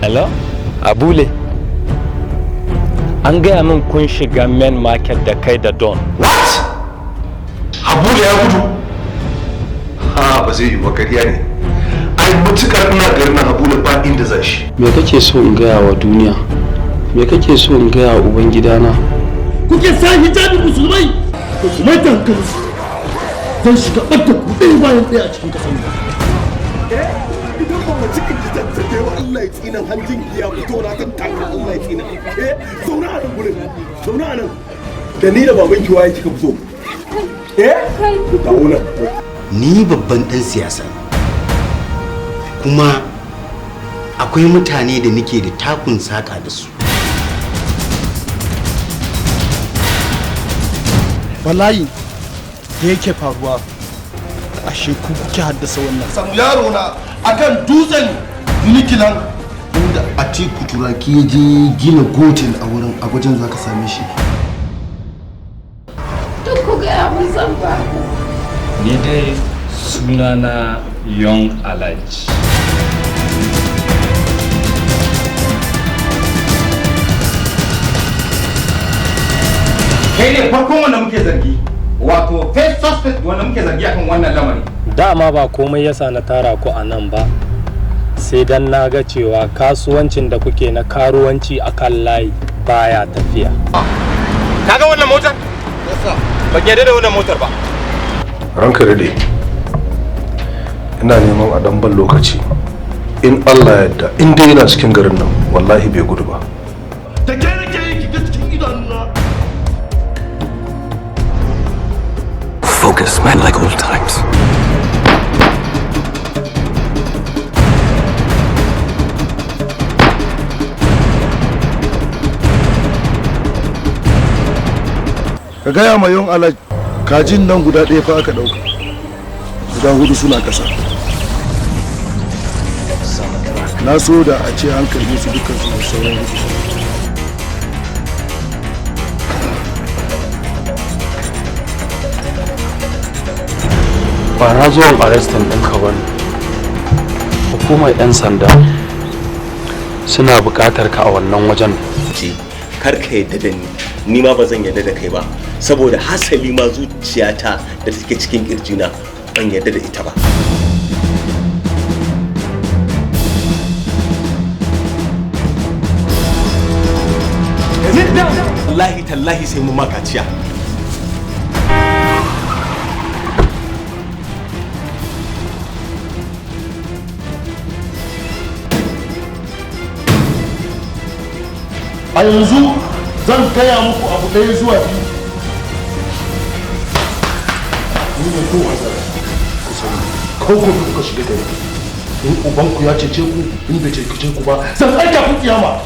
Hello? Abule. An gaya min kun shiga main market da kai da Don. What? Abule ya gudu? Ha, ba zai yi wa ƙarya ne. Ai mutukar ina garin Abule ba inda zai shi. Me kake so in gaya wa duniya? Me kake so in gaya wa ubangidana? Kuke sa hijabin musulmai? Musulmai da hankalinsu. Zan shiga ɓadda ku ɗaya bayan ɗaya a cikin ƙasar nan. Idan ba mu cikin gidan ta da yawa Allah ya tsinan hanjin ya fito na tattaka Allah ya tsinan. Zauna a nan gurin. Zauna a nan. Da ni da baban ki waye kika fito? Dawo nan. Ni babban ɗan siyasa kuma akwai mutane da nake da takun saka da su. Bala'i da yake faruwa ashe ku ki haddasa wannan. Samu yaro na akan dutsen nikilan Inda Atiku Turaki ya je gina gotel a wurin a wajen zaka same shi. Duk ku gaya mun san ba. Ni dai sunana Young Alhaji. Kai ne farkon wanda muke zargi, wato first suspect wanda muke zargi akan wannan lamari. Dama ba komai yasa na tara ku a nan ba, sai dan na ga cewa kasuwancin da kuke na karuwanci akan layi baya tafiya. Kaga wannan motar? Ban yarda da wannan motar ba. ranka dade. Ina neman a dan ban lokaci. In Allah ya yarda, in dai yana cikin garin nan, wallahi bai gudu ba. Da ke nake yi ki ga cikin idanuna. Focus, man, like old times. Ka gaya ma yon alaj kajin nan guda ɗaya fa aka ɗauka, guda hudu suna ƙasa. Na so da a ce an karbe su dukkan su da sauran hudu. Ba na zuwan arrestin ɗinka ba ne. Hukumar 'yan sanda suna buƙatar ka a wannan wajen. Kar ka yadda da ni ma ba zan yadda da kai ba, saboda hasali ma zuciyata da take cikin kirjina ban yadda da ita ba. Wallahi tallahi sai mu makaciya. A yanzu zan gaya muku abu ɗaya zuwa biyu. Ni ne ko hazara ku sani, ko kuka shiga gari. In ubanku ya cece ku, in bai cece ku ba, san aika ku kiyama.